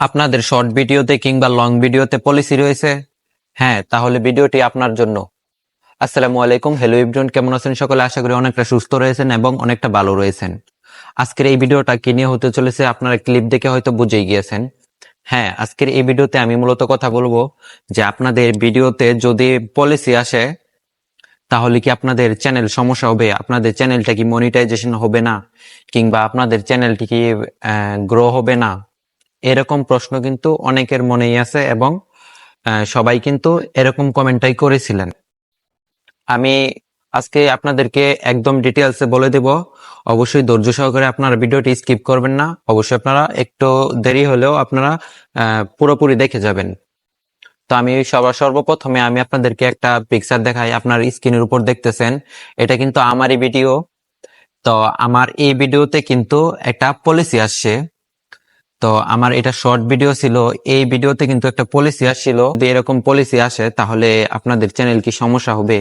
আপনাদের শর্ট ভিডিওতে কিংবা লং ভিডিওতে পলিসি রয়েছে? হ্যাঁ, তাহলে ভিডিওটি আপনার জন্য। আসসালামু আলাইকুম, হ্যালো এভরিওয়ান, কেমন আছেন সকলে? আশা করি অনেকটা সুস্থ রয়েছেন এবং অনেকটা ভালো রয়েছেন। আজকের এই ভিডিওটা কি নিয়ে হতে চলেছে আপনারা ক্লিপ দেখে হয়তো বুঝেই গিয়েছেন। হ্যাঁ, আজকের এই ভিডিওতে আমি মূলত কথা বলবো যে আপনাদের ভিডিওতে যদি পলিসি আসে তাহলে কি আপনাদের চ্যানেল সমস্যা হবে, আপনাদের চ্যানেলটা কি মনিটাইজেশন হবে না, কিংবা আপনাদের চ্যানেলটি কি গ্রো হবে না। এরকম প্রশ্ন কিন্তু অনেকের মনেই আছে এবং সবাই কিন্তু এরকম কমেন্টটাই করেছিলেন। আমি আজকে আপনাদেরকে একদম ডিটেলসে বলে দেব। অবশ্যই ধৈর্য সহকারে আপনারা ভিডিওটি স্কিপ করবেন না। অবশ্যই আপনারা একটু দেরি হলেও আপনারা পুরোপুরি দেখে যাবেন। তো আমি সর্বপ্রথমে আমি আপনাদেরকে একটা পিকচার দেখাই। আপনার স্ক্রিনের উপর দেখতেছেন, এটা কিন্তু আমারই ভিডিও। তো আমার এই ভিডিওতে কিন্তু একটা পলিসি আসছে। তো আমার এটা শর্ট ভিডিও ছিল, এই ভিডিওতে কিন্তু একটা পলিসি আসছিল। যদি এরকম পলিসি আসে তাহলে আপনাদের চ্যানেল কি সমস্যা হবে,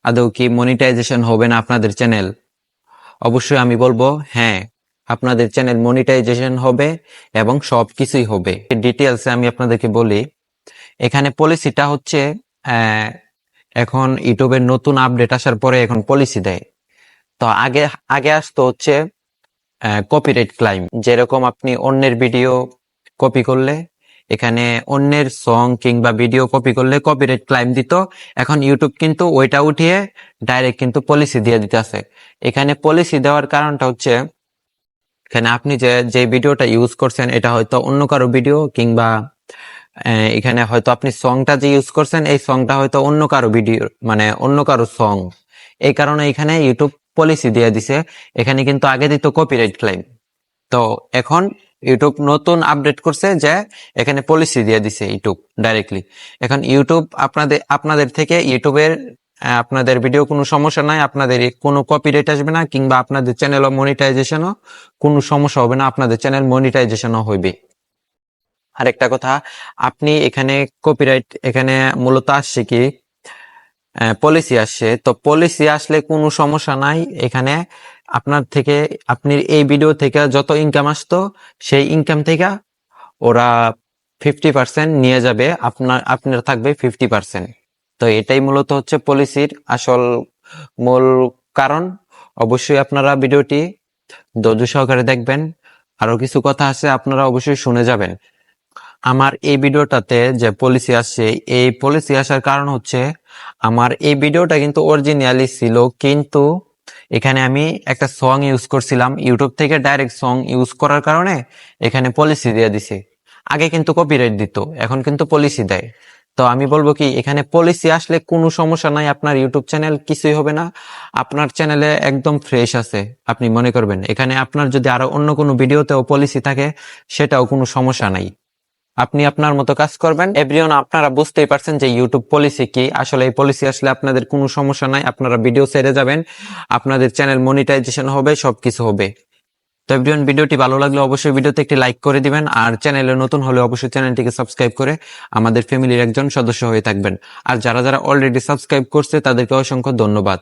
আদৌ কি মনিটাইজেশন হবে না আপনাদের চ্যানেল? অবশ্যই আমি বলবো হ্যাঁ, আপনাদের চ্যানেল মনিটাইজেশন হবে এবং সবকিছুই হবে। ডিটেলসে আমি আপনাদেরকে বলি। এখানে পলিসিটা হচ্ছে এখন ইউটিউবের নতুন আপডেট আসার পরে এখন পলিসি দেয়। তো আগে আগে আসতো হচ্ছে কপিরাইট ক্লাইম। যেরকম আপনি অন্যের ভিডিও কপি করলে, এখানে অন্যের সং কিংবা ভিডিও কপি করলে কপিরাইট ক্লাইম দিত। এখন ইউটিউব কিন্তু ওইটা উঠিয়ে ডাইরেক্ট কিন্তু পলিসি দিয়ে দিতেছে। এখানে পলিসি দেওয়ার কারণটা হচ্ছে, এখানে আপনি যে ভিডিওটা ইউজ করছেন এটা হয়তো অন্য কারো ভিডিও, কিংবা এখানে হয়তো আপনি সংটা যে ইউজ করছেন এই সংটা হয়তো অন্য কারো ভিডিও, মানে অন্য কারো সং। এই কারণে এখানে ইউটিউব পলিসি দিয়ে দিছে। এখানে কিন্তু আগে দিত কপিরাইট ক্লেম। তো এখন ইউটিউব নতুন আপডেট করছে যে এখানে পলিসি দিয়ে দিছে ইউটিউব ডাইরেক্টলি। এখন ইউটিউব আপনাদের থেকে ইউটিউবের আপনাদের ভিডিও কোনো সমস্যা নাই, আপনাদের কোনো কপিরাইট আসবে না, কিংবা আপনাদের চ্যানেল মনিটাইজেশনও কোনো সমস্যা হবে না, আপনাদের চ্যানেল মনিটাইজেশনও হইবে। আরেকটা কথা, আপনি এখানে কপিরাইট এখানে মূলত আসছে কি পলিসি আসছে। তো পলিসি আসলে কোনো সমস্যা নাই। এখানে আপনার থেকে, আপনি এই ভিডিও থেকে যত ইনকাম আসতো সেই ইনকাম থেকে ওরা 50% নিয়ে যাবে, আপনার থাকবে 50%। তো এটাই মূলত হচ্ছে পলিসির আসল মূল কারণ। অবশ্যই আপনারা ভিডিওটি ধৈর্য সহকারে দেখবেন। আরো কিছু কথা আছে, আপনারা অবশ্যই শুনে যাবেন। আমার এই ভিডিওটাতে যে পলিসি আসছে, এই পলিসি আসার কারণ হচ্ছে আমার এই ভিডিওটা কিন্তু অরিজিনালি ছিল, কিন্তু এখানে আমি একটা সং ইউজ করছিলাম ইউটিউব থেকে, ডাইরেক্ট সং ইউজ করার কারণে এখানে পলিসি দিয়ে দিছে। আগে কিন্তু কপিরাইট দিত, এখন কিন্তু পলিসি দেয়। তো আমি বলবো কি, এখানে পলিসি আসলে কোনো সমস্যা নাই, আপনার ইউটিউব চ্যানেল কিছুই হবে না, আপনার চ্যানেলে একদম ফ্রেশ আছে। আপনি মনে করবেন এখানে আপনার যদি আরো অন্য কোনো ভিডিওতেও পলিসি থাকে সেটাও কোনো সমস্যা নাই, আপনি আপনার মতো কাজ করবেন। এভরিওয়ান, আপনারা বুঝতেই পারছেন যে ইউটিউব পলিসি কি। আসলে এই পলিসি আসলে আপনাদের কোনো সমস্যা নাই, আপনারা ভিডিও ছেড়ে যাবেন, আপনাদের চ্যানেল মনিটাইজেশন হবে, সবকিছু হবে। তো এভরিওয়ান, ভিডিওটি ভালো লাগলে অবশ্যই ভিডিওতে একটি লাইক করে দিবেন, আর চ্যানেলে নতুন হলে অবশ্যই চ্যানেলটিকে সাবস্ক্রাইব করে আমাদের ফ্যামিলির একজন সদস্য হয়ে থাকবেন। আর যারা যারা অলরেডি সাবস্ক্রাইব করছে তাদেরকে অসংখ্য ধন্যবাদ।